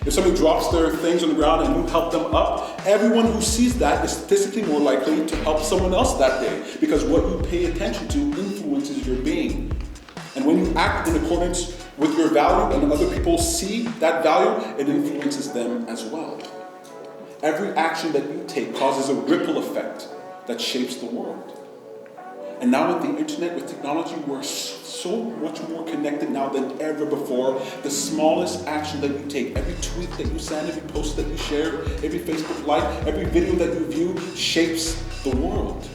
If somebody drops their things on the ground and you help them up, everyone who sees that is statistically more likely to help someone else that day, because what you pay attention to influences your being. And when you act in accordance with your value and other people see that value, it influences them as well. Every action that you take causes a ripple effect that shapes the world. And now with the internet, with technology, we're so much more connected now than ever before. The smallest action that you take, every tweet that you send, every post that you share, every Facebook like, every video that you view shapes the world.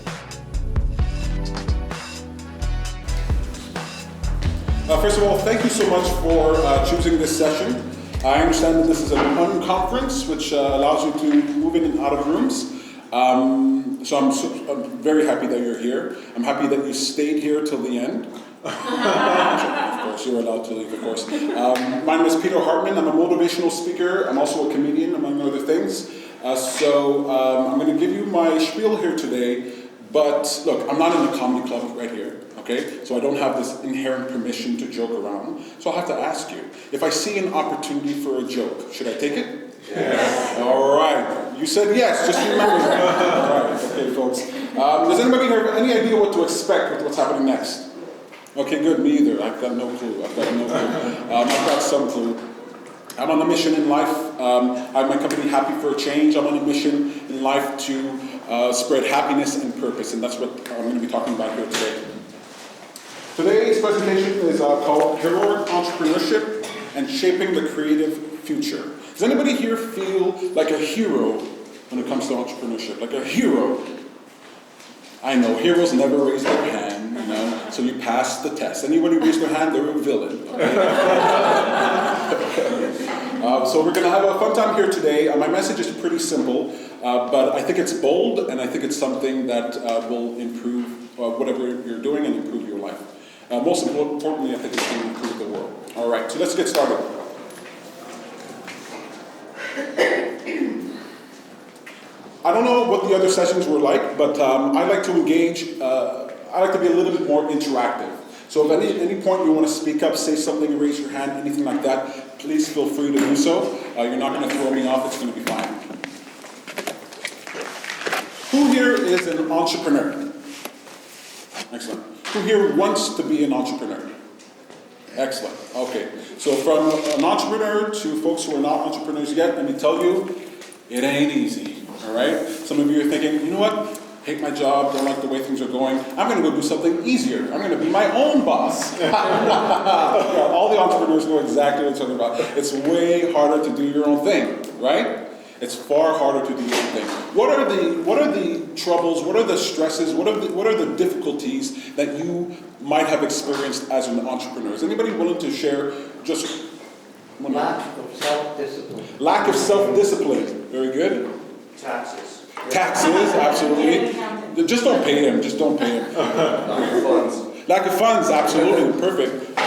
First of all, thank you so much for choosing this session. I understand that this is an unconference, which allows you to move in and out of rooms. So I'm very happy that you're here. I'm happy that you stayed here till the end. Of course, you're allowed to leave, of course. My name is Peter Hartman. I'm a motivational speaker. I'm also a comedian, among other things. So I'm going to give you my spiel here today. But look, I'm not in the comedy club right here, okay? So I don't have this inherent permission to joke around. So I'll have to ask you, if I see an opportunity for a joke, should I take it? Yes. All right. You said yes, just remember that. All right, okay, folks. Does anybody have any idea what to expect with what's happening next? Okay, good, me either. I've got no clue. I've got some clue. I'm on a mission in life. I have my company Happy for a Change. I'm on a mission in life to spread happiness and purpose, and that's what I'm going to be talking about here today. Today's presentation is called Heroic Entrepreneurship and Shaping the Creative Future. Does anybody here feel like a hero when it comes to entrepreneurship? Like a hero? I know, heroes never raise their hand, you know, so you pass the test. Anybody raise their hand, they're a villain. Okay? So we're going to have a fun time here today. My message is pretty simple, but I think it's bold, and I think it's something that will improve whatever you're doing and improve your life. Most importantly, I think it's going to improve the world. All right, so let's get started. I don't know what the other sessions were like, but I like to engage, I like to be a little bit more interactive. So if at any point you want to speak up, say something, raise your hand, anything like that, please feel free to do so. You're not going to throw me off, it's going to be fine. Who here is an entrepreneur? Excellent. Who here wants to be an entrepreneur? Excellent. Okay. So from an entrepreneur to folks who are not entrepreneurs yet, let me tell you, it ain't easy. All right? Some of you are thinking, you know what? Hate my job, don't like the way things are going. I'm going to go do something easier. I'm going to be my own boss. All the entrepreneurs know exactly what I'm talking about. It's way harder to do your own thing, right? It's far harder to do your own thing. What are the troubles? What are the stresses? What are the difficulties that you might have experienced as an entrepreneur? Is anybody willing to share just one? Lack of self-discipline. Lack of self-discipline. Very good. Taxes. Taxes, absolutely. Just don't pay him. Just don't pay him. Lack of funds. Lack of funds, absolutely. Perfect.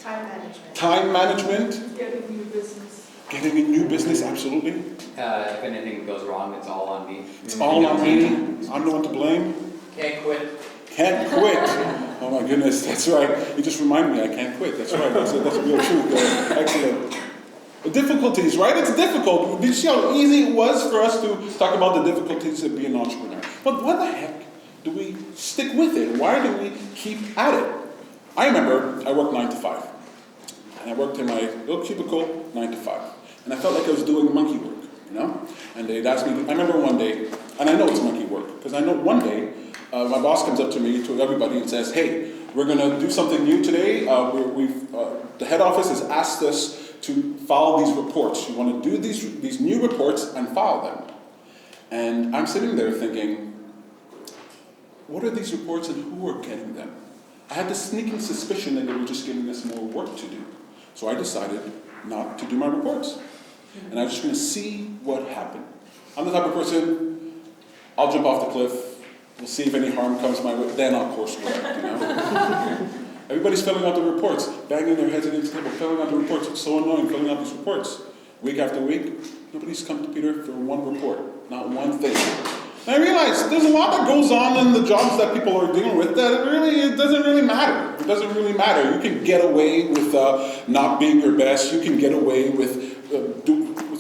Time management. Time management. Getting a new business. Getting a new business, absolutely. If anything goes wrong, it's all on me. It's all on me. I'm the one to blame. Can't quit. Can't quit. Oh my goodness, that's right. You just reminded me, I can't quit. That's right. That's a real truth. Excellent. The difficulties, right? It's difficult. Did you see how easy it was for us to talk about the difficulties of being an entrepreneur? But what the heck do we stick with it? Why do we keep at it? I remember I worked 9 to 5. And I worked in my little cubicle 9 to 5. And I felt like I was doing monkey work, you know? And they'd ask me, I remember one day, and I know it's monkey work, because I know one day, my boss comes up to me, to everybody, and says, hey, we're going to do something new today. The head office has asked us to file these reports. You want to do these new reports and file them. And I'm sitting there thinking, what are these reports and who are getting them? I had this sneaking suspicion that they were just giving us more work to do. So I decided not to do my reports. And I was just going to see what happened. I'm the type of person, I'll jump off the cliff, we'll see if any harm comes my way, then I'll course correct, you know? Everybody's filling out the reports, banging their heads against the table, filling out the reports. It's so annoying filling out these reports. Week after week, nobody's come to Peter for one report, not one thing. And I realized there's a lot that goes on in the jobs that people are dealing with that it doesn't really matter. It doesn't really matter. You can get away with not being your best. You can get away with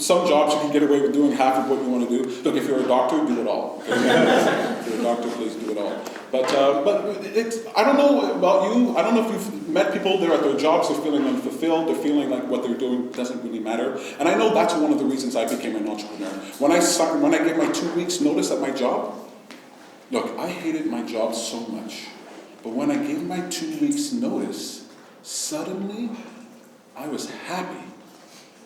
some jobs you can get away with doing half of what you want to do. Look, if you're a doctor, do it all. Okay? If you're a doctor, please do it all. But I don't know about you. I don't know if you've met people, they're at their jobs, they're feeling unfulfilled, they're feeling like what they're doing doesn't really matter. And I know that's one of the reasons I became an entrepreneur. When I gave my 2 weeks notice at my job, look, I hated my job so much. But when I gave my 2 weeks notice, suddenly I was happy.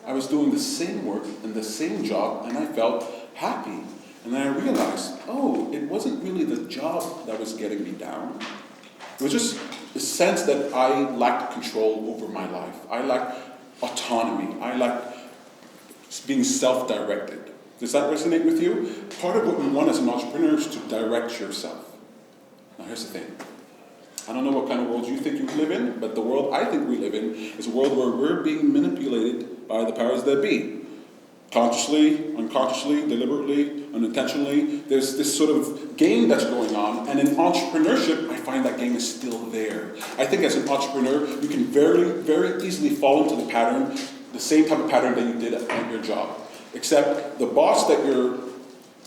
I was doing the same work and the same job, and I felt happy. And then I realized, oh, it wasn't really the job that was getting me down. It was just the sense that I lacked control over my life. I lacked autonomy. I lacked being self-directed. Does that resonate with you? Part of what we want as an entrepreneur is to direct yourself. Now here's the thing. I don't know what kind of world you think you live in, but the world I think we live in is a world where we're being manipulated by the powers that be. Consciously, unconsciously, deliberately, unintentionally. There's this sort of game that's going on, and in entrepreneurship, I find that game is still there. I think as an entrepreneur, you can very, very easily fall into the pattern, the same type of pattern that you did at your job. Except the boss that you're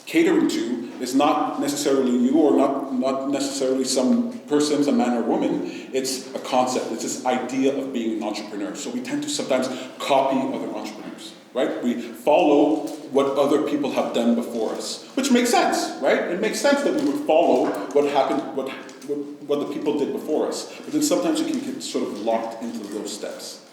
catering to is not necessarily you, or not necessarily some person, some man or woman. It's a concept. It's this idea of being an entrepreneur. So we tend to sometimes copy other entrepreneurs, right? We follow what other people have done before us, which makes sense, right? It makes sense that we would follow what happened, what the people did before us. But then sometimes you can get sort of locked into those steps.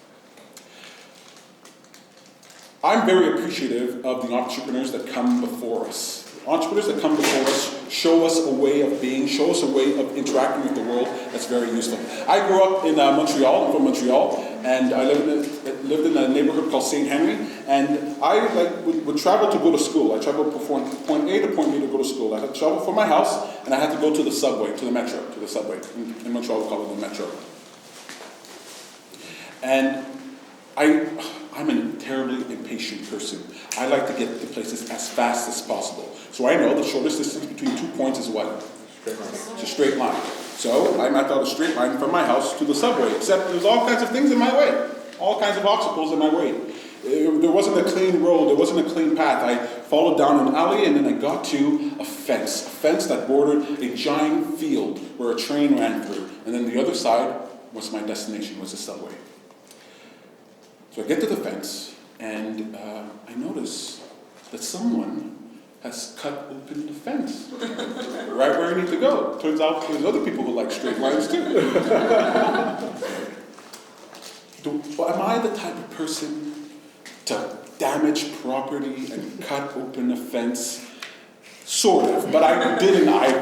I'm very appreciative of the entrepreneurs that come before us. Entrepreneurs that come before us show us a way of being, show us a way of interacting with the world that's very useful. I grew up in Montreal. I'm from Montreal, and I lived in a neighborhood called St. Henry, and I would travel to go to school. I traveled from point A to point B to go to school. I had to travel from my house, and I had to go to the subway, to the metro, to the subway. In Montreal, we call it the metro. And I'm a terribly impatient person. I like to get to places as fast as possible. So I know the shortest distance between 2 points is what? Straight line. It's a straight line. So I mapped out a straight line from my house to the subway, except there's all kinds of things in my way. All kinds of obstacles in my way. There wasn't a clean road, there wasn't a clean path. I followed down an alley, and then I got to a fence that bordered a giant field where a train ran through. And then the other side was my destination, was the subway. So I get to the fence, and I notice that someone has cut open the fence right where I need to go. Turns out there's other people who like straight lines too. Am I the type of person to damage property and cut open a fence? Sort of, but I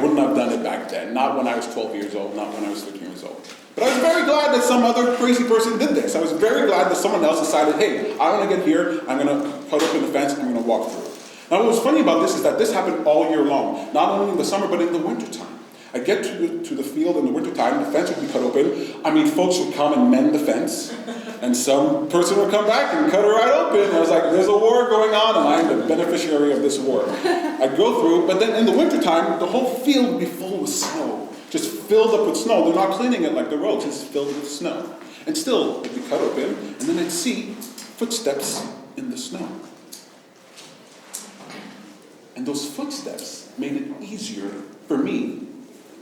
wouldn't have done it back then. Not when I was 12 years old, not when I was 13 years old. But I was very glad that some other crazy person did this. I was very glad that someone else decided, hey, I want to get here, I'm going to cut open the fence, I'm going to walk through. Now what was funny about this is that this happened all year long. Not only in the summer, but in the wintertime. I get to the field in the wintertime, the fence would be cut open. I mean, folks would come and mend the fence. And some person would come back and cut it right open. And I was like, there's a war going on, and I'm the beneficiary of this war. I'd go through, but then in the wintertime, the whole field would be full with snow. Just filled up with snow. They're not cleaning it like the roads, it's filled with snow. And still, it'd be cut open, and then I'd see footsteps in the snow. And those footsteps made it easier for me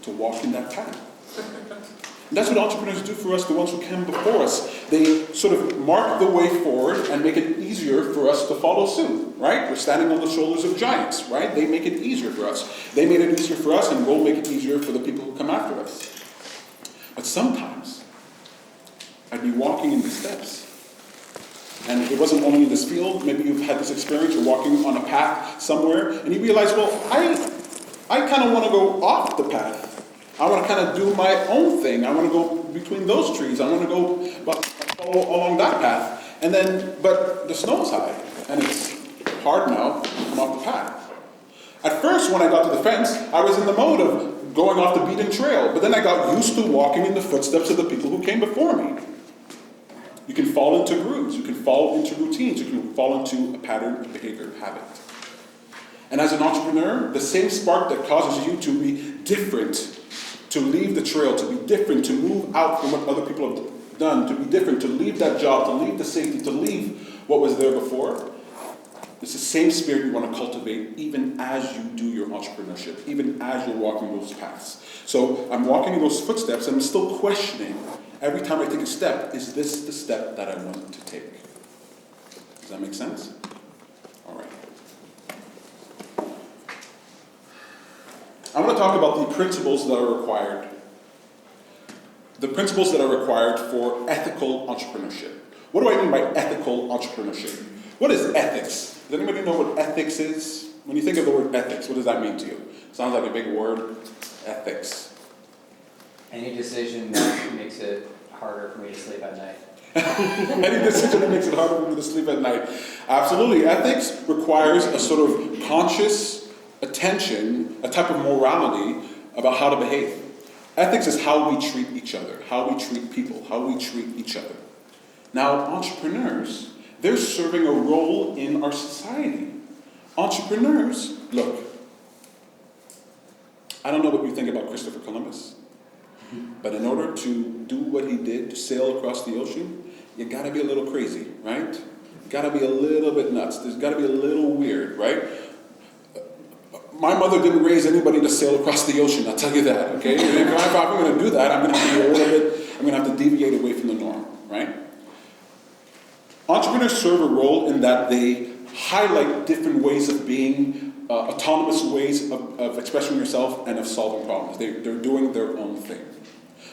to walk in that path. And that's what entrepreneurs do for us, the ones who came before us. They sort of mark the way forward and make it easier for us to follow suit, right? We're standing on the shoulders of giants, right? They make it easier for us. They made it easier for us, and we'll make it easier for the people who come after us. But sometimes, I'd be walking in the steps. And it wasn't only in this field. Maybe you've had this experience, you're walking on a path somewhere, and you realize, well, I kind of want to go off the path. I want to kind of do my own thing. I want to go between those trees. I want to go follow along that path. And then, but the snow's high, and it's hard now to come off the path. At first, when I got to the fence, I was in the mode of going off the beaten trail. But then I got used to walking in the footsteps of the people who came before me. You can fall into grooves. You can fall into routines. You can fall into a pattern of behavior, habit. And as an entrepreneur, the same spark that causes you to be different, to leave the trail, to be different, to move out from what other people have done, to be different, to leave that job, to leave the safety, to leave what was there before, It's the same spirit you want to cultivate even as you do your entrepreneurship, even as you're walking those paths. So I'm walking in those footsteps, and I'm still questioning every time I take a step, is this the step that I want to take? Does that make sense? All right. I want to talk about the principles that are required. The principles that are required for ethical entrepreneurship. What do I mean by ethical entrepreneurship? What is ethics? Does anybody know what ethics is? When you think of the word ethics, what does that mean to you? Sounds like a big word. Ethics. Any decision that makes it harder for me to sleep at night. Any decision that makes it harder for me to sleep at night. Absolutely. Ethics requires a sort of conscious attention, a type of morality about how to behave. Ethics is how we treat each other, how we treat people, how we treat each other. Now, entrepreneurs, they're serving a role in our society. Entrepreneurs, look, I don't know what you think about Christopher Columbus, but in order to do what he did, to sail across the ocean, you gotta be a little crazy, right? You gotta be a little bit nuts. There's gotta be a little weird, right? My mother didn't raise anybody to sail across the ocean, I'll tell you that, okay? If I'm gonna do that, I'm gonna have to deviate away from the norm, right? Entrepreneurs serve a role in that they highlight different ways of being, autonomous ways of expressing yourself and of solving problems. They're doing their own thing.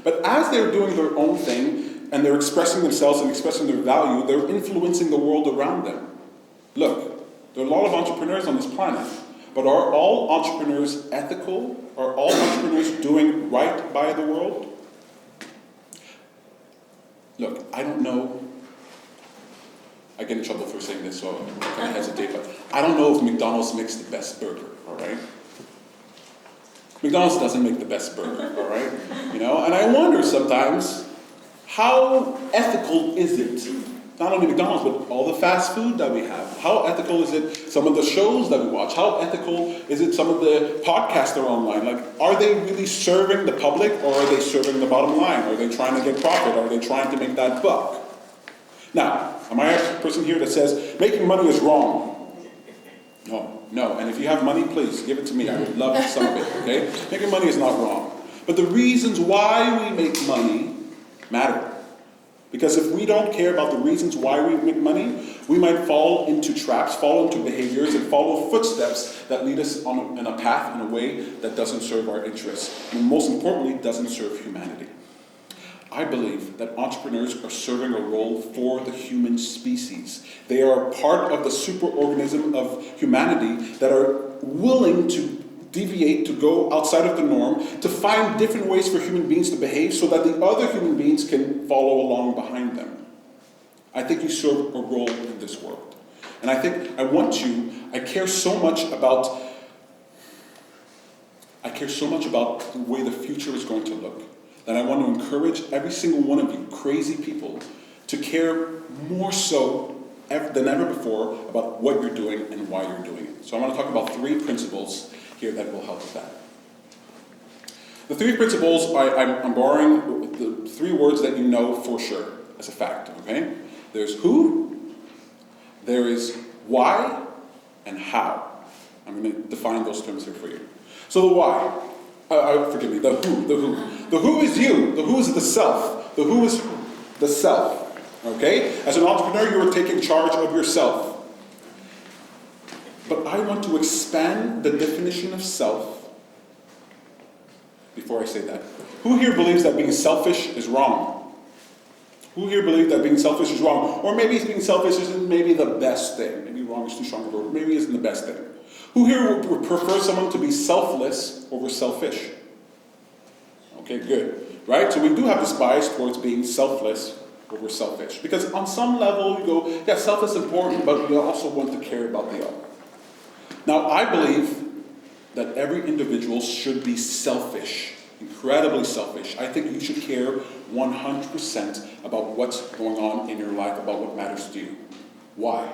But as they're doing their own thing, and they're expressing themselves and expressing their value, they're influencing the world around them. Look, there are a lot of entrepreneurs on this planet, but are all entrepreneurs ethical? Are all entrepreneurs doing right by the world? Look, I don't know. I get in trouble for saying this, so I kind of hesitate, but I don't know if McDonald's makes the best burger, all right? McDonald's doesn't make the best burger, all right? You know, and I wonder sometimes, how ethical is it? Not only McDonald's, but all the fast food that we have. How ethical is it, some of the shows that we watch? How ethical is it, some of the podcasts that are online? Like, are they really serving the public, or are they serving the bottom line? Are they trying to get profit? Are they trying to make that buck? Now, am I a person here that says, making money is wrong? No. And if you have money, please, give it to me. I would love some of it, okay? Making money is not wrong. But the reasons why we make money matter. Because if we don't care about the reasons why we make money, we might fall into traps, fall into behaviors, and follow footsteps that lead us on a path in a way that doesn't serve our interests. And most importantly, doesn't serve humanity. I believe that entrepreneurs are serving a role for the human species. They are part of the superorganism of humanity that are willing to deviate, to go outside of the norm, to find different ways for human beings to behave so that the other human beings can follow along behind them. I think you serve a role in this world. And I care so much about the way the future is going to look. And I want to encourage every single one of you crazy people to care more so than ever before about what you're doing and why you're doing it. So I want to talk about 3 principles here that will help with that. The 3 principles, I'm borrowing the 3 words that you know for sure as a fact, okay? There's who, there is why, and how. I'm going to define those terms here for you. So the why. Forgive me, the who. The who is you. The who is the self. The who is the self. Okay? As an entrepreneur, you are taking charge of yourself. But I want to expand the definition of self before I say that. Who here believes that being selfish is wrong? Who here believes that being selfish is wrong? Or maybe being selfish isn't maybe the best thing. Maybe wrong is too strong a word. Maybe it isn't the best thing. Who here would prefer someone to be selfless over selfish? Okay, good. Right? So we do have this bias towards being selfless over selfish. Because on some level you go, yeah, self is important, but we also want to care about the other. Now, I believe that every individual should be selfish, incredibly selfish. I think you should care 100% about what's going on in your life, about what matters to you. Why?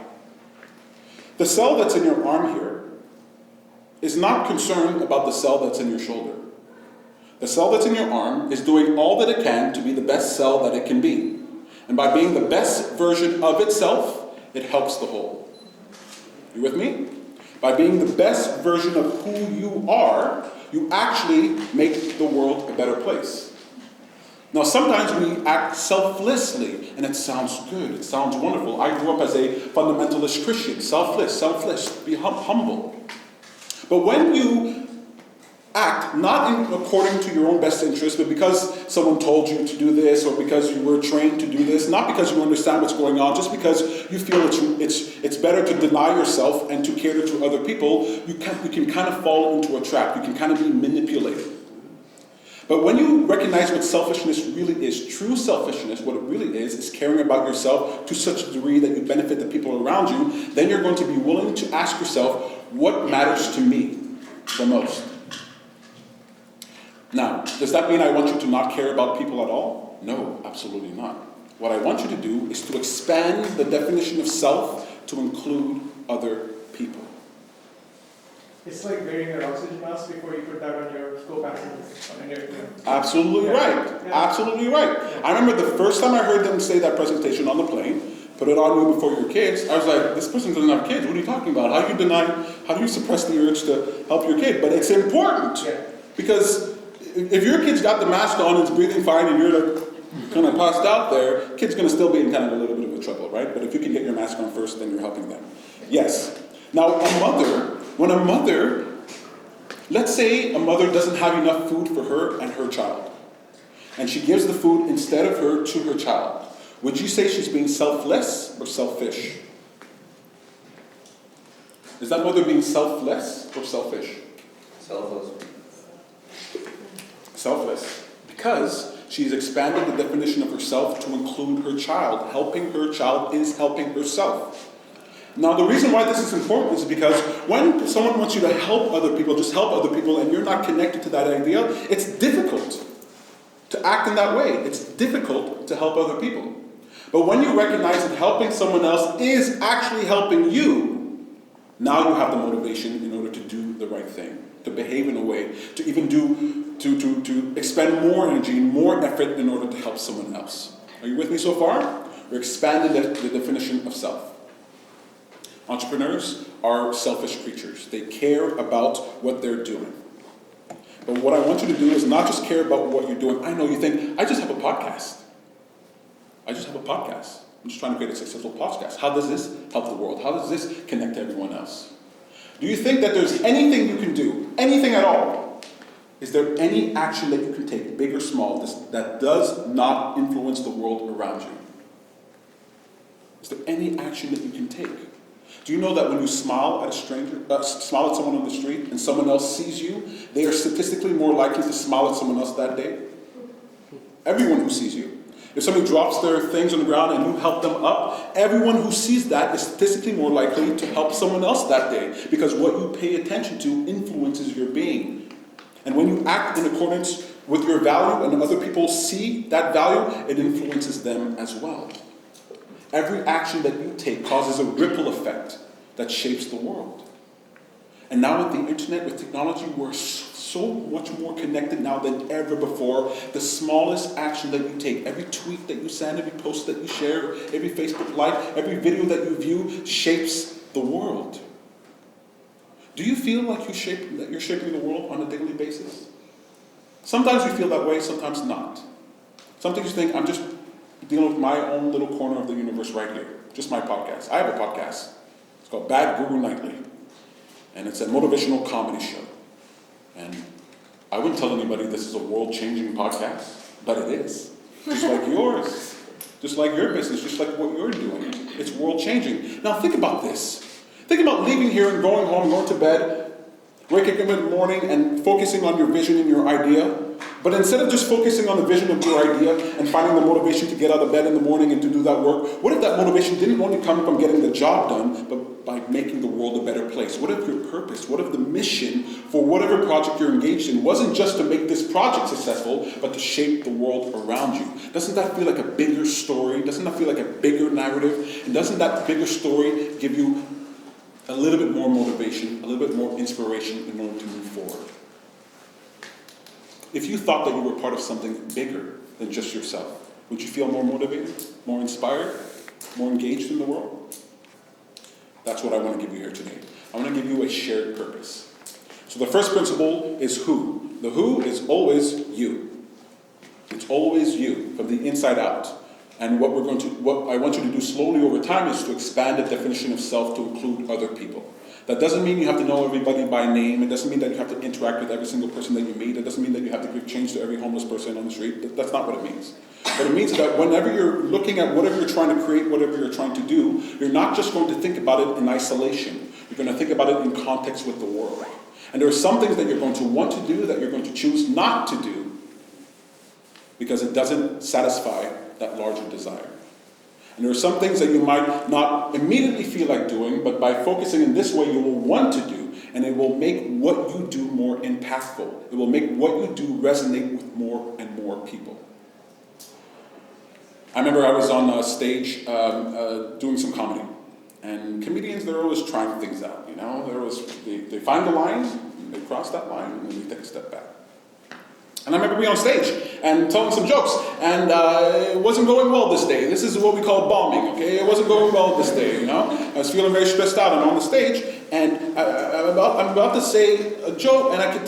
The cell that's in your arm here is not concerned about the cell that's in your shoulder. The cell that's in your arm is doing all that it can to be the best cell that it can be. And by being the best version of itself, it helps the whole. You with me? By being the best version of who you are, you actually make the world a better place. Now, sometimes we act selflessly, and it sounds good, it sounds wonderful. I grew up as a fundamentalist Christian, selfless, be humble. But when you act not according to your own best interest, but because someone told you to do this, or because you were trained to do this, not because you understand what's going on, just because you feel it's better to deny yourself and to cater to other people, you can kind of fall into a trap. You can kind of be manipulated. But when you recognize what selfishness really is, true selfishness, what it really is caring about yourself to such a degree that you benefit the people around you, then you're going to be willing to ask yourself, what matters to me the most? Now, does that mean I want you to not care about people at all? No, absolutely not. What I want you to do is to expand the definition of self to include other people. It's like wearing an oxygen mask before you put that on your co-passengers on an airplane. Absolutely right. Yeah. Absolutely right. I remember the first time I heard them say that presentation on the plane, put it on you before your kids, I was like, this person doesn't have kids. What are you talking about? How do you suppress the urge to help your kid? But it's important. Yeah. Because if your kid's got the mask on and it's breathing fine and you're like kind of passed out there, kid's going to still be in kind of a little bit of a trouble, right? But if you can get your mask on first, then you're helping them. Yes. Now, when a mother, let's say a mother doesn't have enough food for her and her child, and she gives the food instead of her to her child, would you say she's being selfless or selfish? Is that mother being selfless or selfish? Selfless. Selfless. Because she's expanded the definition of herself to include her child. Helping her child is helping herself. Now, the reason why this is important is because when someone wants you to help other people, just help other people, and you're not connected to that idea, it's difficult to act in that way. It's difficult to help other people. But when you recognize that helping someone else is actually helping you, now you have the motivation in order to do the right thing, to behave in a way, to even to expend more energy, more effort in order to help someone else. Are you with me so far? We're expanding the definition of self. Entrepreneurs are selfish creatures. They care about what they're doing. But what I want you to do is not just care about what you're doing. I know you think, I just have a podcast. I'm just trying to create a successful podcast. How does this help the world? How does this connect to everyone else? Do you think that there's anything you can do, anything at all? Is there any action that you can take, big or small, that does not influence the world around you? Is there any action that you can take? Do you know that when you smile at a stranger, smile at someone on the street, and someone else sees you, they are statistically more likely to smile at someone else that day? Everyone who sees you. If somebody drops their things on the ground and you help them up, everyone who sees that is statistically more likely to help someone else that day, because what you pay attention to influences your being. And when you act in accordance with your value and other people see that value, it influences them as well. Every action that you take causes a ripple effect that shapes the world. And now with the internet, with technology, we're so much more connected now than ever before. The smallest action that you take, every tweet that you send, every post that you share, every Facebook like, every video that you view shapes the world. Do you feel like you're shaping the world on a daily basis? Sometimes you feel that way, sometimes not. Sometimes you think, I'm just dealing with my own little corner of the universe right here. Just my podcast. I have a podcast. It's called Bad Guru Nightly. And it's a motivational comedy show. And I wouldn't tell anybody this is a world-changing podcast, but it is. Just like yours. Just like your business. Just like what you're doing. It's world-changing. Now think about this. Think about leaving here and going home, going to bed, waking up in the morning and focusing on your vision and your idea. But instead of just focusing on the vision of your idea and finding the motivation to get out of bed in the morning and to do that work, what if that motivation didn't only come from getting the job done, but by making the world a better place? What if your purpose, what if the mission for whatever project you're engaged in wasn't just to make this project successful, but to shape the world around you? Doesn't that feel like a bigger story? Doesn't that feel like a bigger narrative? And doesn't that bigger story give you a little bit more motivation, a little bit more inspiration in order to move forward? If you thought that you were part of something bigger than just yourself, would you feel more motivated, more inspired, more engaged in the world? That's what I want to give you here today. I want to give you a shared purpose. So the first principle is who. The who is always you. It's always you, from the inside out. And what I want you to do slowly over time is to expand the definition of self to include other people. That doesn't mean you have to know everybody by name. It doesn't mean that you have to interact with every single person that you meet. It doesn't mean that you have to give change to every homeless person on the street. That's not what it means. But it means that whenever you're looking at whatever you're trying to create, whatever you're trying to do, you're not just going to think about it in isolation. You're going to think about it in context with the world. And there are some things that you're going to want to do that you're going to choose not to do because it doesn't satisfy that larger desire. And there are some things that you might not immediately feel like doing, but by focusing in this way, you will want to do, and it will make what you do more impactful. It will make what you do resonate with more and more people. I remember I was on stage doing some comedy, and comedians, they're always trying things out, you know? They find the line, they cross that line, and then they take a step back. And I remember being on stage and telling some jokes, and it wasn't going well this day. This is what we call bombing, okay? It wasn't going well this day, you know? I was feeling very stressed out. I'm on the stage, and I'm about to say a joke, and I can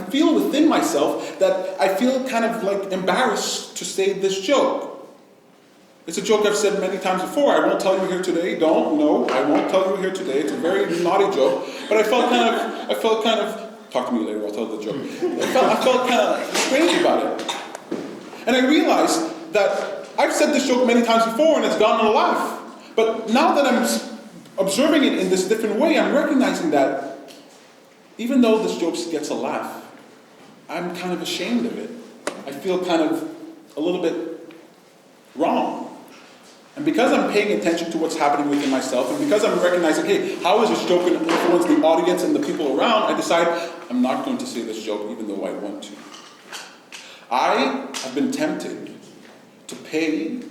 feel within myself that I feel kind of like embarrassed to say this joke. It's a joke I've said many times before. I won't tell you here today. I won't tell you here today. It's a very naughty joke, but I felt kind of. Talk to me later, I'll tell the joke. I felt kind of strange about it. And I realized that I've said this joke many times before and it's gotten a laugh. But now that I'm observing it in this different way, I'm recognizing that even though this joke gets a laugh, I'm kind of ashamed of it. I feel kind of a little bit wrong. And because I'm paying attention to what's happening within myself, and because I'm recognizing, hey, how is this joke going to influence the audience and the people around, I decide I'm not going to say this joke even though I want to. I have been tempted to pay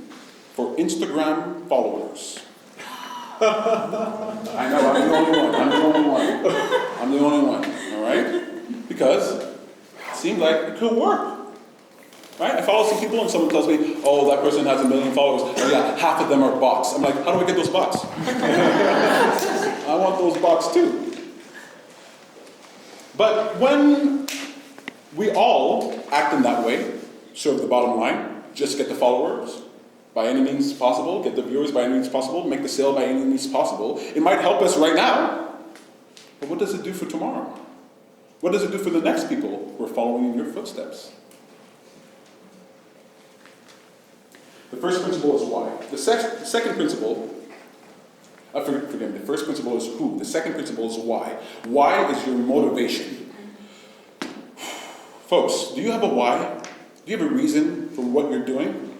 for Instagram followers. I know, I'm the only one, all right? Because it seemed like it could work. Right? I follow some people and someone tells me, oh, that person has 1 million followers. Oh yeah, half of them are bots. I'm like, how do I get those bots? I want those bots too. But when we all act in that way, serve the bottom line, just get the followers by any means possible, get the viewers by any means possible, make the sale by any means possible, it might help us right now, but what does it do for tomorrow? What does it do for the next people who are following in your footsteps? The first principle is why. The second principle, forgive me, the first principle is who. The second principle is why. Why is your motivation? Folks, do you have a why? Do you have a reason for what you're doing?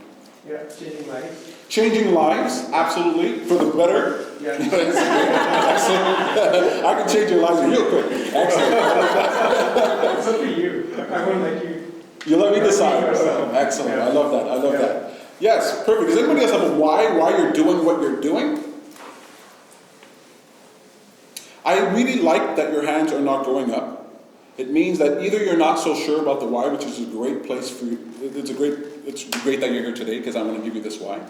Yeah, changing lives. Changing lives, absolutely, for the better. Yeah. Excellent. I can change your lives real quick. Excellent. It's up to you. I won't let you. You let me decide. Excellent. Yeah. I love that. Yes, perfect. Does anybody else have a why you're doing what you're doing? I really like that your hands are not going up. It means that either you're not so sure about the why, which is a great place for you. It's great that you're here today because I'm going to give you this why.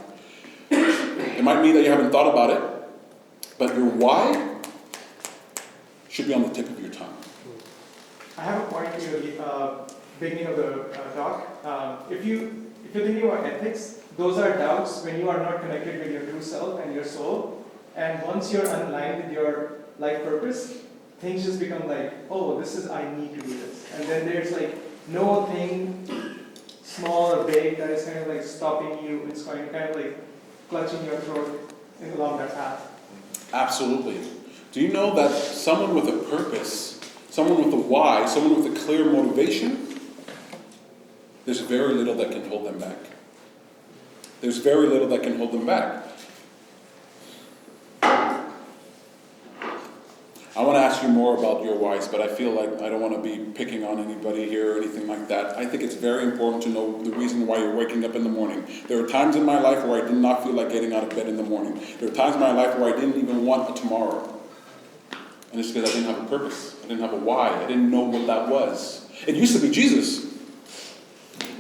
It might mean that you haven't thought about it, but your why should be on the tip of your tongue. I have a point near the beginning of the talk. If you're thinking about ethics, those are doubts when you are not connected with your true self and your soul. And once you're unaligned with your life purpose, things just become like, oh, I need to do this. And then there's like no thing small or big that is kind of like stopping you. It's kind of like clutching your throat along that path. Absolutely. Do you know that someone with a purpose, someone with a why, someone with a clear motivation, there's very little that can hold them back. There's very little that can hold them back. I want to ask you more about your whys, but I feel like I don't want to be picking on anybody here or anything like that. I think it's very important to know the reason why you're waking up in the morning. There are times in my life where I did not feel like getting out of bed in the morning. There are times in my life where I didn't even want a tomorrow. And it's because I didn't have a purpose. I didn't have a why. I didn't know what that was. It used to be Jesus.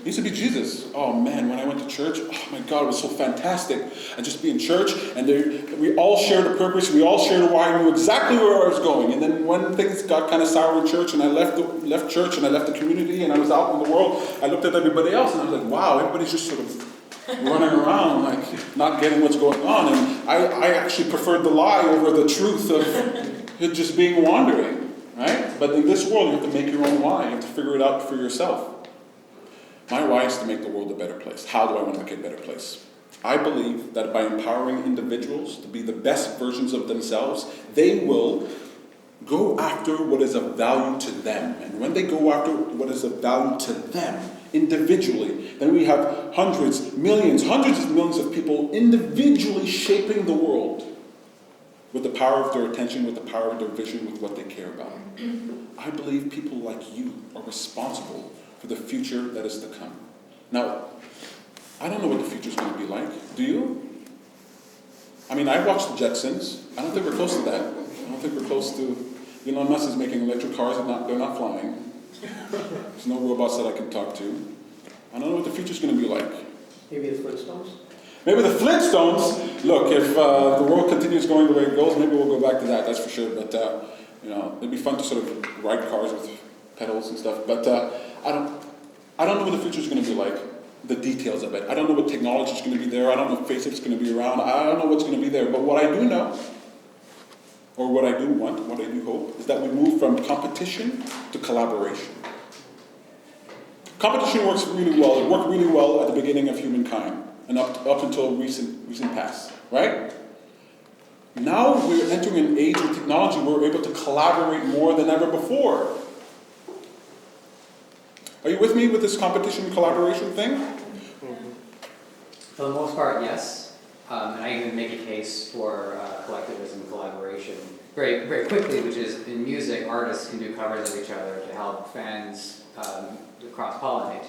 It used to be Jesus. Oh man, when I went to church, oh my God, it was so fantastic. I'd just be in church, and we all shared a purpose, we all shared a why, I knew exactly where I was going. And then when things got kind of sour in church, and I left church, and I left the community, and I was out in the world, I looked at everybody else, and I was like, wow, everybody's just sort of running around, like not getting what's going on. And I actually preferred the lie over the truth of it just being wandering, right? But in this world, you have to make your own why. You have to figure it out for yourself. My why is to make the world a better place. How do I want to make it a better place? I believe that by empowering individuals to be the best versions of themselves, they will go after what is of value to them. And when they go after what is of value to them, individually, then we have hundreds of millions of people individually shaping the world with the power of their attention, with the power of their vision, with what they care about. I believe people like you are responsible for the future that is to come. Now, I don't know what the future is going to be like. Do you? I mean, I watched the Jetsons. I don't think we're close to that. I don't think we're close to... Elon Musk is making electric cars, and they're not flying. There's no robots that I can talk to. I don't know what the future's going to be like. Maybe the Flintstones? Maybe the Flintstones. Look, if the world continues going the way it goes, maybe we'll go back to that, that's for sure. But, it'd be fun to sort of ride cars with pedals and stuff. But I don't know what the future's going to be like, the details of it. I don't know what technology is going to be there. I don't know if Facebook's going to be around. I don't know what's going to be there. But what I do know, or what I do want, what I do hope, is that we move from competition to collaboration. Competition works really well. It worked really well at the beginning of humankind and up until recent past, right? Now we're entering an age with technology where we're able to collaborate more than ever before. Are you with me with this competition collaboration thing? For the most part, yes. And I even make a case for collectivism and collaboration very, very quickly, which is in music, artists can do covers of each other to help fans cross-pollinate.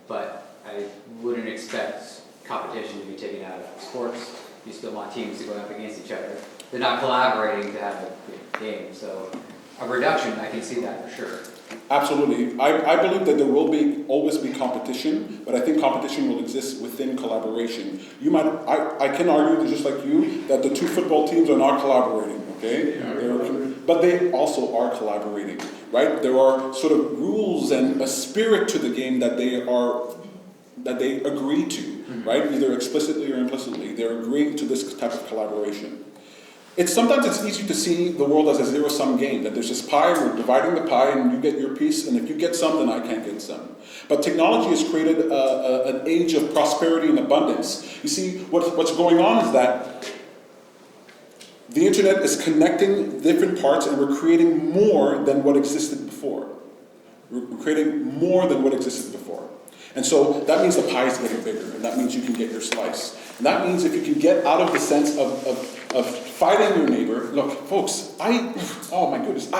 But I wouldn't expect competition to be taken out of sports. You still want teams to go up against each other. They're not collaborating to have a game. So a reduction, I can see that for sure. Absolutely. I believe that there will always be competition, but I think competition will exist within collaboration. I can argue, just like you, that the two football teams are not collaborating, okay? But they also are collaborating, right? There are sort of rules and a spirit to the game that they agree to, right? Either explicitly or implicitly. They're agreeing to this type of collaboration. Sometimes it's easy to see the world as a zero-sum game, that there's this pie, we're dividing the pie, and you get your piece, and if you get some, then I can't get some. But technology has created an age of prosperity and abundance. You see, what's going on is that the internet is connecting different parts, and we're creating more than what existed before. We're creating more than what existed before. And so that means the pie is getting bigger, and that means you can get your slice. And that means if you can get out of the sense of fighting your neighbor, look, folks, oh my goodness,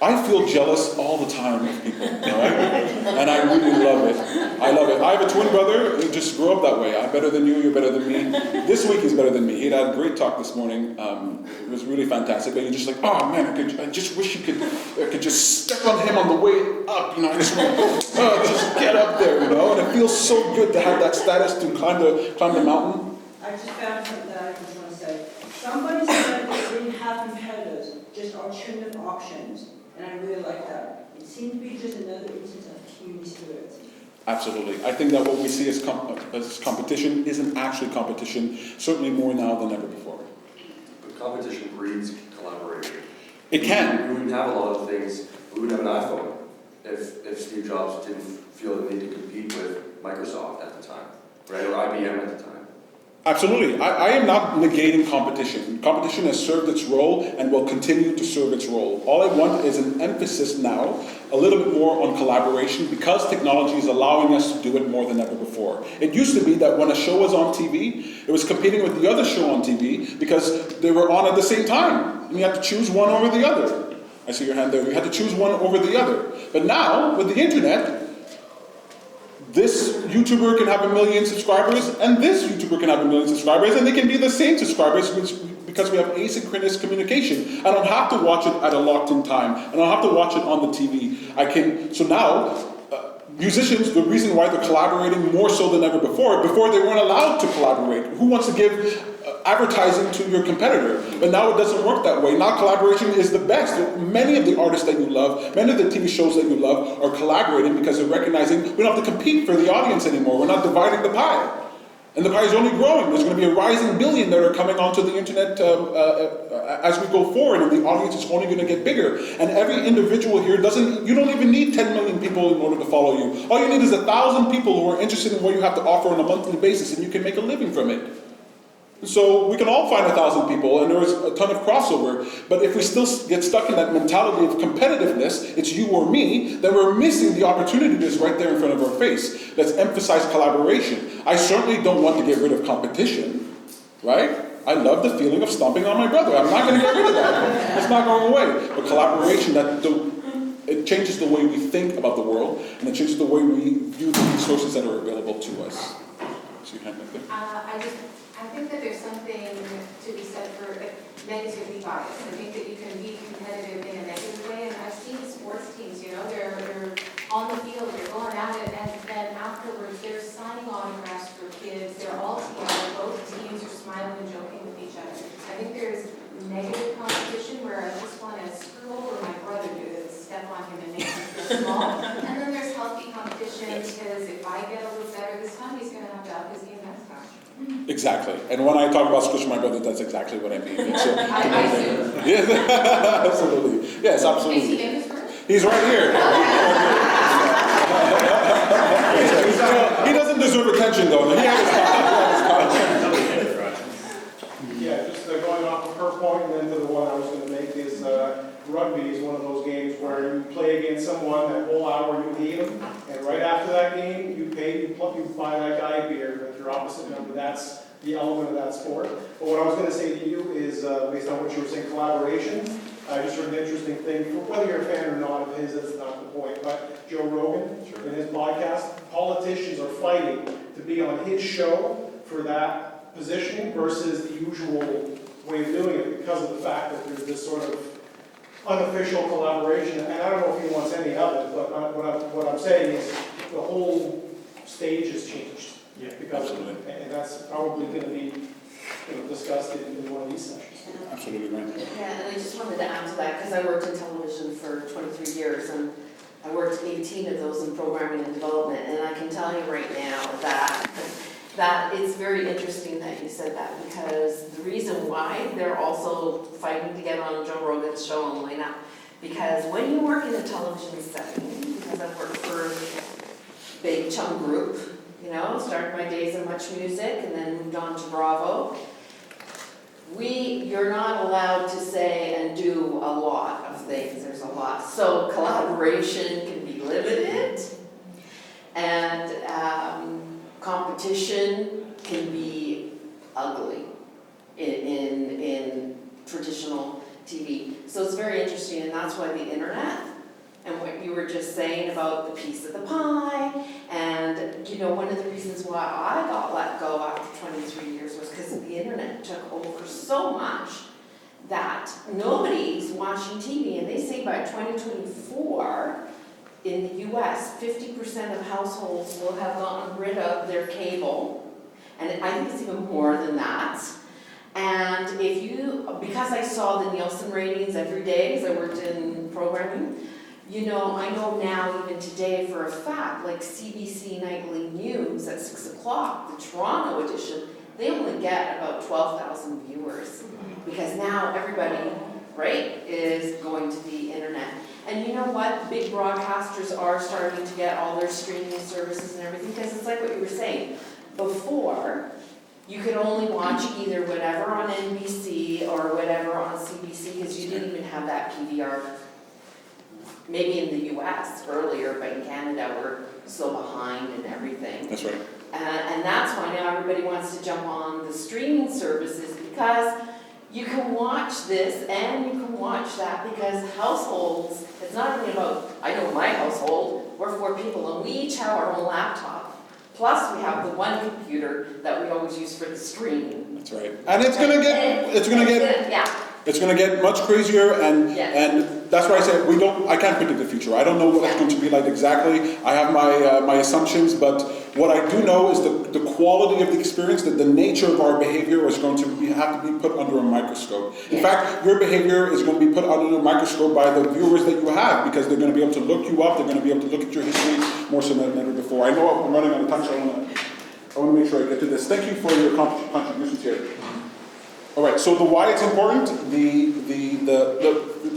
I feel jealous all the time of people, all right? And I really love it. I love it. I have a twin brother who just grew up that way. I'm better than you, you're better than me. This week he's better than me. He had a great talk this morning. It was really fantastic. But you're just like, oh man, I just wish I could just step on him on the way up. I just want to just get up there, And it feels so good to have that status to climb the mountain. I just found something that I just want to say. Somebody said that they didn't have competitors, just alternative options. And I really like that. It seemed to be just another instance of community spirit. Absolutely. I think that what we see as competition isn't actually competition, certainly more now than ever before. But competition breeds collaboration. It can. We wouldn't have a lot of things. We wouldn't have an iPhone if Steve Jobs didn't feel the need to compete with Microsoft at the time, right? Or IBM at the time. Absolutely. I am not negating competition. Competition has served its role and will continue to serve its role. All I want is an emphasis now, a little bit more on collaboration, because technology is allowing us to do it more than ever before. It used to be that when a show was on TV, it was competing with the other show on TV because they were on at the same time. And you had to choose one over the other. I see your hand there. You had to choose one over the other. But now, with the internet, this YouTuber can have 1 million subscribers, and this YouTuber can have 1 million subscribers, and they can be the same subscribers because we have asynchronous communication. I don't have to watch it at a locked-in time. I don't have to watch it on the TV. So now, musicians, the reason why they're collaborating more so than ever before they weren't allowed to collaborate. Who wants to give advertising to your competitor? But now it doesn't work that way. Now collaboration is the best. Many of the artists that you love, many of the TV shows that you love are collaborating because they're recognizing we don't have to compete for the audience anymore. We're not dividing the pie. And the pie is only growing. There's going to be a rising billion that are coming onto the internet as we go forward, and the audience is only going to get bigger. And every individual here you don't even need 10 million people in order to follow you. All you need is 1,000 people who are interested in what you have to offer on a monthly basis, and you can make a living from it. So we can all find 1,000 people, and there's a ton of crossover. But if we still get stuck in that mentality of competitiveness, it's you or me, then we're missing the opportunity that's right there in front of our face. Let's emphasize collaboration. I certainly don't want to get rid of competition, right? I love the feeling of stomping on my brother. I'm not going to get rid of that. It's not going away. But collaboration, it changes the way we think about the world, and it changes the way we view the resources that are available to us. So you have that there? I think that there's something to be said for negatively biased. I think that you can be competitive in a negative way, and I've seen sports teams, they're on the field, they're going at it, and then afterwards they're signing autographs for kids, they're all together, both teams are smiling and joking with each other. I think there's negative competition where I just want to screw over my brother, step on him and make him feel small, and then there's healthy competition because if I get a little better this time, he's going to have to up his game next time. Exactly. And when I talk about squish my brother, that's exactly what I mean. It's I do. yeah, absolutely. Yes, absolutely. Is he in this room? He's right here. He doesn't deserve attention though. He had his time. Yeah, just going off of her point and then to the one I was going to make is rugby is one of those games where you play against someone that whole hour you hate them, and right after that game you buy that guy a beer with your opposite number. That's the element of that sport. But what I was going to say to you is based on what you were saying, collaboration. I just heard an interesting thing. Whether you're a fan or not of his, that's not the point. But Joe Rogan, in his podcast, politicians are fighting to be on his show for that positioning versus the usual way of doing it because of the fact that there's this sort of unofficial collaboration. And I don't know if he wants any of it, but what I'm saying is the whole stage has changed. Yeah, because absolutely. And that's probably going to be discussed in one of these sessions. Absolutely right. Yeah, and I just wanted to add to that because I worked in television for 23 years and I worked 18 of those in programming and development, and I can tell you right now that it's very interesting that you said that, because the reason why they're also fighting to get on Joe Rogan's show and line up, because when you work in a television setting, because I've worked for Big Chum Group, started my days in Much Music and then moved on to Bravo. You're not allowed to say and do a lot of things. There's a lot. So collaboration can be limited, and competition can be ugly in traditional TV. So it's very interesting, and that's why the internet and what you were just saying about the piece of the pie, and one of the reasons why I got let go after 23 years was because the internet took over so much that nobody's watching TV, and they say by 2024 in the US 50% of households will have gotten rid of their cable, and I think it's even more than that. And because I saw the Nielsen ratings every day as I worked in programming, I know now even today for a fact, like CBC Nightly News at 6 o'clock, the Toronto edition, they only get about 12,000 viewers because now everybody, right, is going to the internet. And you know what? Big broadcasters are starting to get all their streaming services and everything, because it's like what you were saying. Before, you could only watch either whatever on NBC or whatever on CBC because you didn't even have that PVR. Maybe in the US earlier, but in Canada we're so behind and everything. That's right. And that's why now everybody wants to jump on the streaming services, because you can watch this and you can watch that, because households, it's not only about, I know my household, we're 4 people and we each have our own laptop. Plus we have the one computer that we always use for the streaming. That's right. And it's gonna get yeah. It's going to get much crazier, and Yes. and that's why I say I can't predict the future. I don't know what it's going to be like exactly. I have my assumptions, but what I do know is the quality of the experience, that the nature of our behavior is going to have to be put under a microscope. In Yeah. fact, your behavior is going to be put under a microscope by the viewers that you have, because they're going to be able to look you up. They're going to be able to look at your history more so than ever before. I know I'm running out of time, so I want to make sure I get to this. Thank you for your contributions here. All right, so the why is important, the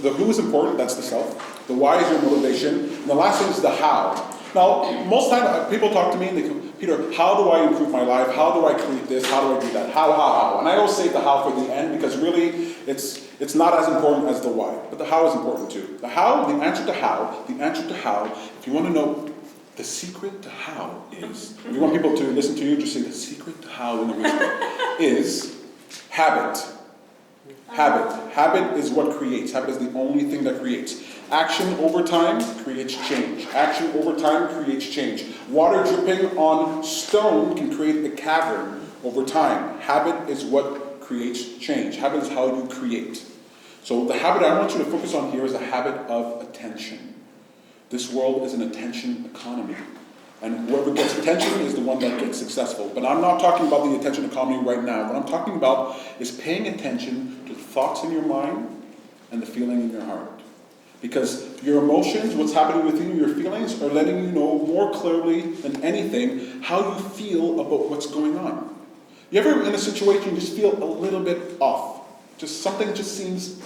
who is important, that's the self. The why is your motivation. And the last thing is the how. Now, most time people talk to me and they go, Peter, how do I improve my life? How do I create this? How do I do that? How? And I always save the how for the end, because really it's not as important as the why. But the how is important too. The how, the answer to how, if you want to know the secret to how is, if you want people to listen to you, just say the secret to how in the whisper is habit. Habit is what creates. Habit is the only thing that creates. Action over time creates change. Action over time creates change. Water dripping on stone can create a cavern over time. Habit is what creates change. Habit is how you create. So the habit I want you to focus on here is the habit of attention. This world is an attention economy. And whoever gets attention is the one that gets successful. But I'm not talking about the attention economy right now. What I'm talking about is paying attention to the thoughts in your mind and the feeling in your heart. Because your emotions, what's happening within you, your feelings, are letting you know more clearly than anything how you feel about what's going on. You ever in a situation just feel a little bit off? Just something just seems...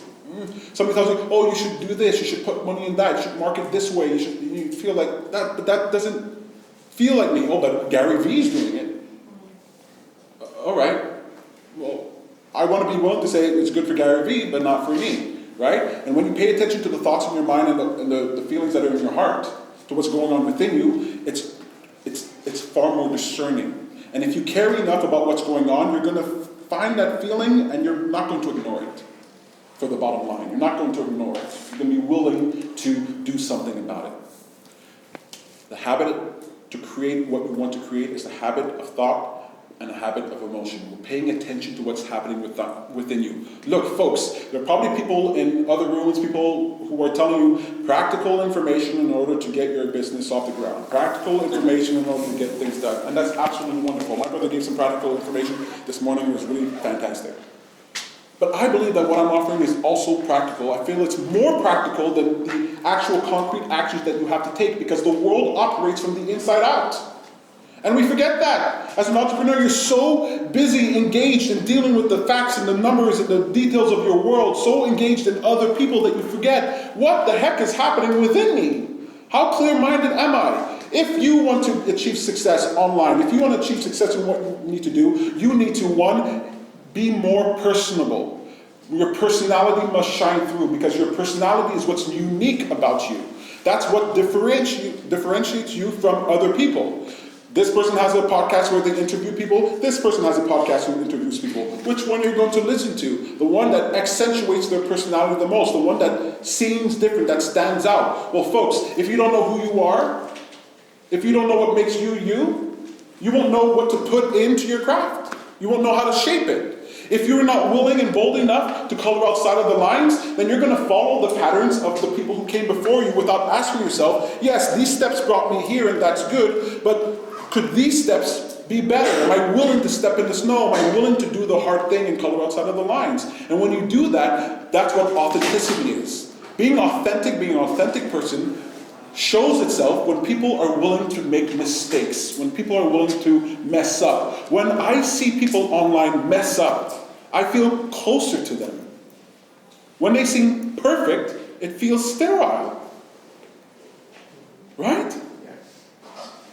Somebody tells you, oh, you should do this, you should put money in that, you should market this way, you feel like that, but that doesn't feel like me. Oh, but Gary Vee's doing it. All right. Well, I want to be willing to say it's good for Gary Vee, but not for me, right? And when you pay attention to the thoughts in your mind and the feelings that are in your heart, to what's going on within you, it's far more discerning. And if you care enough about what's going on, you're going to find that feeling, and you're not going to ignore it. For the bottom line, you're not going to ignore it. You're going to be willing to do something about it. The habit to create what we want to create is a habit of thought and a habit of emotion. We're paying attention to what's happening within you. Look, folks, there are probably people in other rooms, people who are telling you practical information in order to get your business off the ground. Practical information in order to get things done. And that's absolutely wonderful. My brother gave some practical information this morning. It was really fantastic. But I believe that what I'm offering is also practical. I feel it's more practical than the actual concrete actions that you have to take, because the world operates from the inside out. And we forget that. As an entrepreneur, you're so busy, engaged in dealing with the facts and the numbers and the details of your world, so engaged in other people that you forget what the heck is happening within me. How clear-minded am I? If you want to achieve success online, if you want to achieve success in what you need to do, you need to, one, be more personable. Your personality must shine through, because your personality is what's unique about you. That's what differentiates you from other people. This person has a podcast where they interview people. This person has a podcast where interviews people. Which one are you going to listen to? The one that accentuates their personality the most. The one that seems different, that stands out. Well, folks, if you don't know who you are, if you don't know what makes you you, you won't know what to put into your craft. You won't know how to shape it. If you're not willing and bold enough to color outside of the lines, then you're going to follow the patterns of the people who came before you without asking yourself, yes, these steps brought me here and that's good, but could these steps be better? Am I willing to step in the snow? Am I willing to do the hard thing and color outside of the lines? And when you do that, that's what authenticity is. Being authentic, being an authentic person, shows itself when people are willing to make mistakes, when people are willing to mess up. When I see people online mess up, I feel closer to them. When they seem perfect, it feels sterile. Right?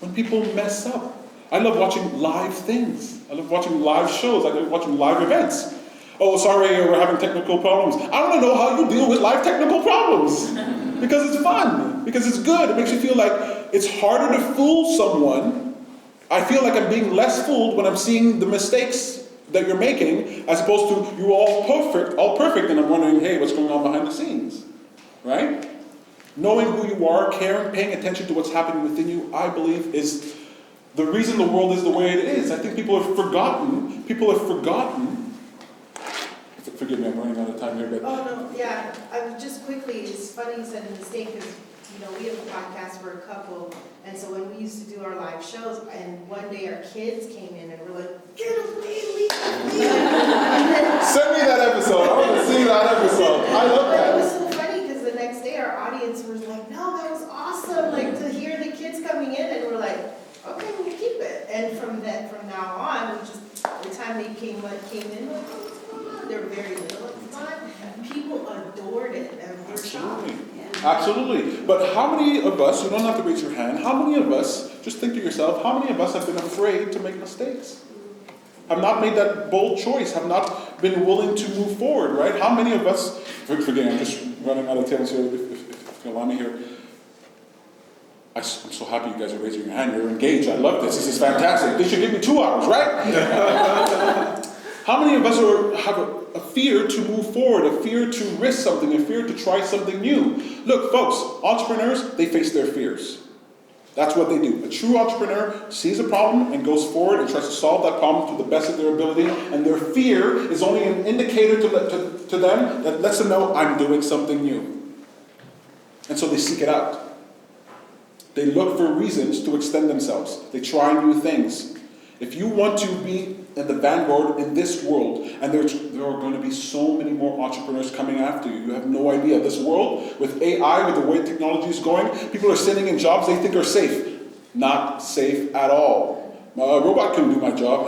When people mess up. I love watching live things. I love watching live shows. I love watching live events. Oh, sorry, we're having technical problems. I want to know how you deal with live technical problems. Because it's fun. Because it's good. It makes you feel like it's harder to fool someone. I feel like I'm being less fooled when I'm seeing the mistakes that you're making, as opposed to you're all perfect, and I'm wondering, hey, what's going on behind the scenes? Right? Knowing who you are, caring, paying attention to what's happening within you, I believe is the reason the world is the way it is. I think people have forgotten Forgive me, I'm running out of time here, but Oh, no, yeah, just quickly, it's funny you said a mistake, because, we have a podcast for a couple, and so when we used to do our live shows, and one day our kids came in and we're like, get away, leave. send me that episode. I want to see that episode. I love But it that. was so funny, because the next day our audience was like, no, that was awesome, like, to hear the kids coming in, and we're like, okay, we'll keep it. And from now on, we just, the time they came in, like, oh, what's going on? They were very little at the time, people adored it, and we're shocked. Absolutely. Absolutely. But how many of us, you don't have to raise your hand, how many of us, just think to yourself, how many of us have been afraid to make mistakes? Have not made that bold choice, have not been willing to move forward, right? How many of us, forget, I'm just running out of tails here, if you allow me here. I'm so happy you guys are raising your hand, you're engaged, I love this is fantastic. They should give me 2 hours, right? How many of us have a fear to move forward, a fear to risk something, a fear to try something new? Look, folks, entrepreneurs, they face their fears. That's what they do. A true entrepreneur sees a problem and goes forward and tries to solve that problem to the best of their ability, and their fear is only an indicator to them that lets them know, I'm doing something new. And so they seek it out. They look for reasons to extend themselves. They try new things. If you want to be in the vanguard in this world, and there are going to be so many more entrepreneurs coming after you. You have no idea. This world, with AI, with the way technology is going, people are sitting in jobs they think are safe. Not safe at all. A robot can do my job.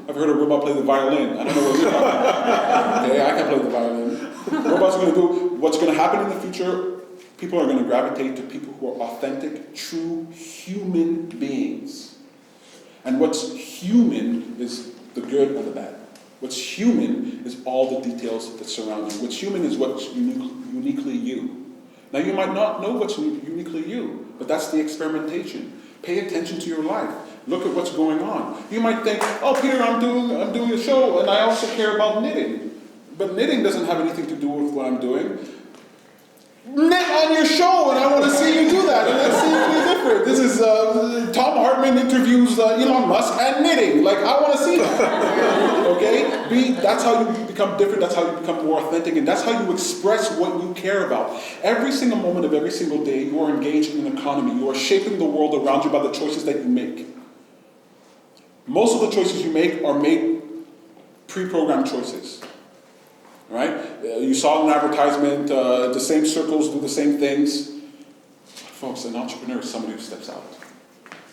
I've heard a robot play the violin. I don't know what you're talking about. Okay, I can play the violin. Robots are going to do what's going to happen in the future. People are going to gravitate to people who are authentic, true human beings. And what's human is the good and the bad. What's human is all the details that surround you. What's human is what's uniquely you. Now you might not know what's uniquely you, but that's the experimentation. Pay attention to your life. Look at what's going on. You might think, oh, Peter, I'm doing a show and I also care about knitting. But knitting doesn't have anything to do with what I'm doing. Knit on your show, and I want to see you do that, and let's see if it's different. This is Tom Hartman interviews Elon Musk and knitting. Like, I want to see that. Okay? That's how you become different. That's how you become more authentic, and that's how you express what you care about. Every single moment of every single day, you are engaged in an economy. You are shaping the world around you by the choices that you make. Most of the choices you make are made pre-programmed choices. Right? You saw an advertisement, the same circles do the same things. Folks, an entrepreneur is somebody who steps out.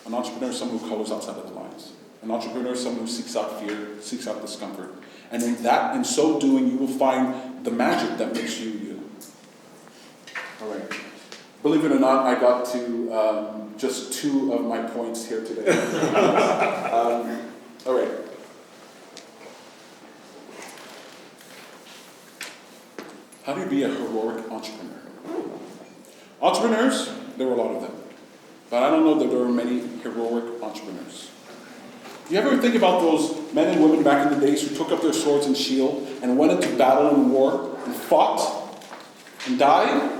An entrepreneur is someone who colors outside of the lines. An entrepreneur is someone who seeks out fear, seeks out discomfort. And in so doing, you will find the magic that makes you you. All right. Believe it or not, I got to just 2 of my points here today. All right. How do you be a heroic entrepreneur? Entrepreneurs, there were a lot of them. But I don't know that there are many heroic entrepreneurs. You ever think about those men and women back in the days who took up their swords and shield and went into battle and war and fought and died?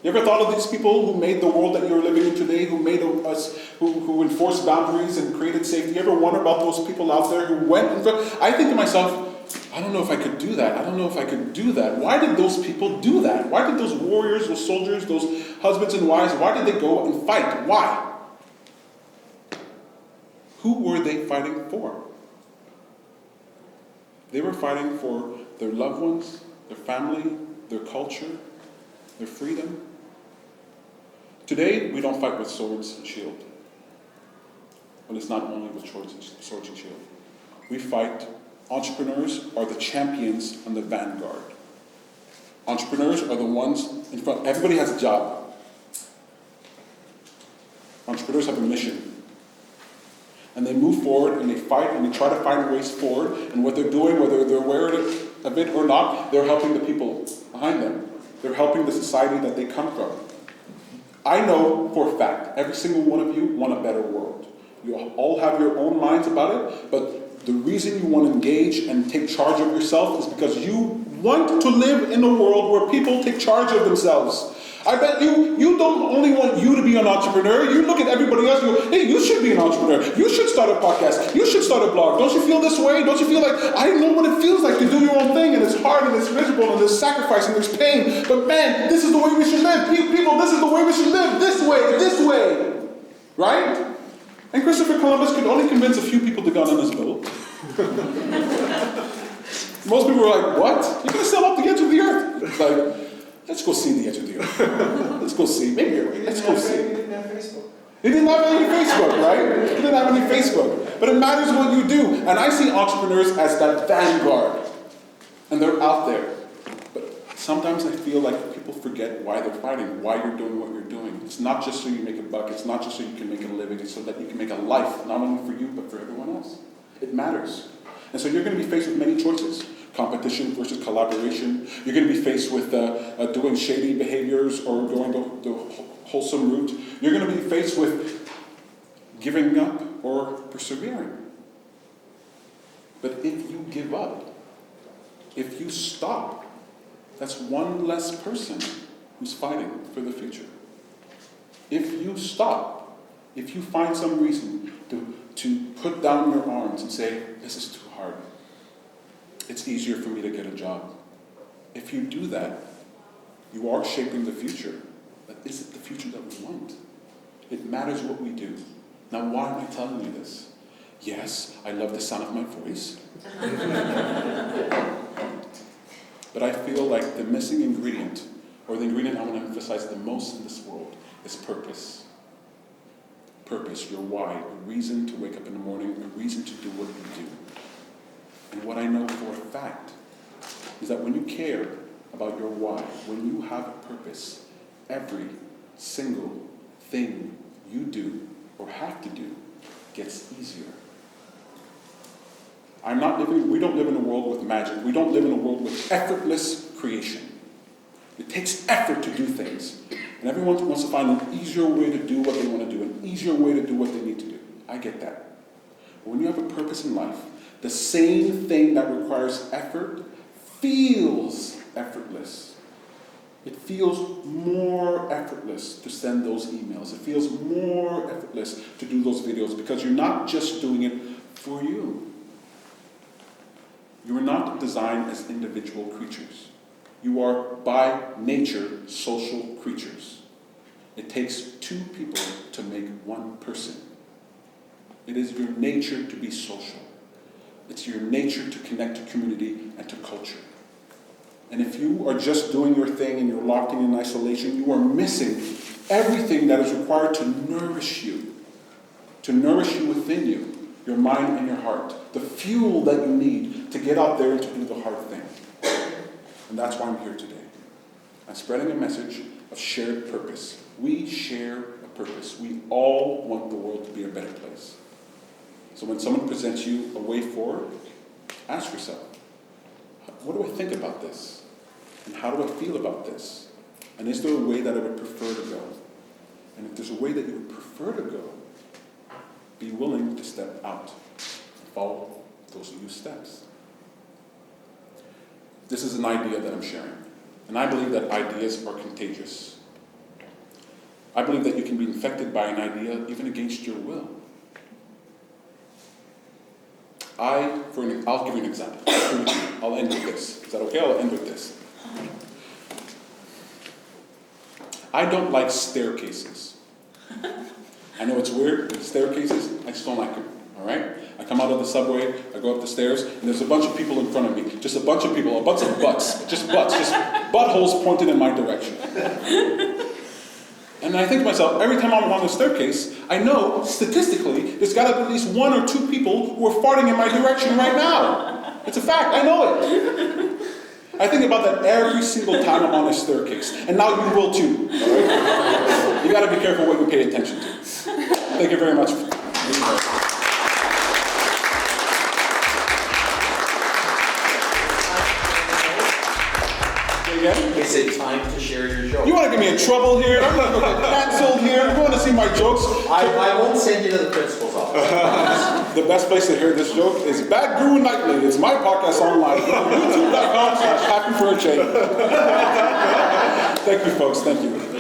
You ever thought of these people who made the world that you're living in today, who made us, who enforced boundaries and created safety? You ever wonder about those people out there who went and I think to myself, I don't know if I could do that. I don't know if I could do that. Why did those people do that? Why did those warriors, those soldiers, those husbands and wives, why did they go and fight? Why? Who were they fighting for? They were fighting for their loved ones, their family, their culture, their freedom. Today, we don't fight with swords and shield. But it's not only with swords and shield. We fight. Entrepreneurs are the champions and the vanguard. Entrepreneurs are the ones in front. Everybody has a job. Entrepreneurs have a mission. And they move forward and they fight and they try to find ways forward. And what they're doing, whether they're aware of it or not, they're helping the people behind them. They're helping the society that they come from. I know for a fact, every single one of you want a better world. You all have your own minds about it, but the reason you want to engage and take charge of yourself is because you want to live in a world where people take charge of themselves. I bet you don't only want you to be an entrepreneur. You look at everybody else and go, hey, you should be an entrepreneur. You should start a podcast. You should start a blog. Don't you feel this way? Don't you feel like, I know what it feels like to do your own thing, and it's hard and it's miserable and there's sacrifice and there's pain. But man, this is the way we should live. People, this is the way we should live. This way. Right? And Christopher Columbus could only convince a few people to go on his boat. Most people were like, what? You're going to sail up the edge of the earth? It's like, let's go see the edge of the earth. Let's go see. Maybe let's go see. He didn't have Facebook. He didn't have any Facebook, right? He didn't have any Facebook. But it matters what you do. And I see entrepreneurs as that vanguard. And they're out there. But sometimes I feel like people forget why they're fighting, why you're doing what you're doing. It's not just so you make a buck. It's not just so you can make a living. It's so that you can make a life, not only for you, but for everyone else. It matters. And so you're going to be faced with many choices. Competition versus collaboration. You're going to be faced with doing shady behaviors or going the wholesome route. You're going to be faced with giving up or persevering. But if you give up, if you stop, that's one less person who's fighting for the future. If you stop, if you find some reason to put down your arms and say, this is too hard, it's easier for me to get a job. If you do that, you are shaping the future. But is it the future that we want? It matters what we do. Now, why am I telling you this? Yes, I love the sound of my voice. But I feel like the missing ingredient, or the ingredient I want to emphasize the most in this world, is purpose. Purpose, your why, a reason to wake up in the morning, a reason to do what you do. And what I know for a fact is that when you care about your why, when you have a purpose, every single thing you do or have to do gets easier. We don't live in a world with magic. We don't live in a world with effortless creation. It takes effort to do things. And everyone wants to find an easier way to do what they want to do, an easier way to do what they need to do. I get that. But when you have a purpose in life, the same thing that requires effort feels effortless. It feels more effortless to send those emails. It feels more effortless to do those videos because you're not just doing it for you. You are not designed as individual creatures. You are, by nature, social creatures. It takes two people to make one person. It is your nature to be social. It's your nature to connect to community and to culture. And if you are just doing your thing and you're locked in isolation, you are missing everything that is required to nourish you within you, your mind and your heart, the fuel that you need to get out there and to do the hard thing. And that's why I'm here today. I'm spreading a message of shared purpose. We share a purpose. We all want the world to be a better place. So when someone presents you a way forward, ask yourself, what do I think about this? And how do I feel about this? And is there a way that I would prefer to go? And if there's a way that you would prefer to go, be willing to step out and follow those new steps. This is an idea that I'm sharing. And I believe that ideas are contagious. I believe that you can be infected by an idea even against your will. I'll give you an example. I'll end with this. Is that okay? I'll end with this. I don't like staircases. I know it's weird, staircases, I just don't like them, all right? I come out of the subway, I go up the stairs, and there's a bunch of people in front of me. Just a bunch of people, a bunch of butts, just buttholes pointed in my direction. And I think to myself, every time I'm on the staircase, I know, statistically, there's got to be at least one or two people who are farting in my direction right now. It's a fact, I know it. I think about that every single time I'm on a staircase. And now you will too. Right? You got to be careful what you pay attention to. Thank you very much. Is it time to share your joke? You want to get me in trouble here? I'm going to get canceled here. You want to see my jokes? I won't send you to the principal's office. The best place to hear this joke is Bad Guru Nightly. It's my podcast online. YouTube.com/happy for a change. Thank you, folks. Thank you.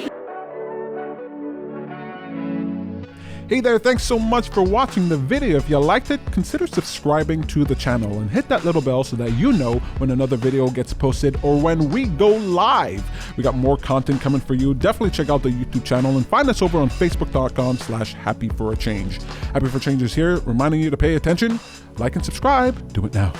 Hey there, thanks so much for watching the video. If you liked it, consider subscribing to the channel and hit that little bell so that you know when another video gets posted or when we go live. We got more content coming for you. Definitely check out the YouTube channel and find us over on facebook.com/happyforachange. Happy for Change is here, reminding you to pay attention, like and subscribe. Do it now.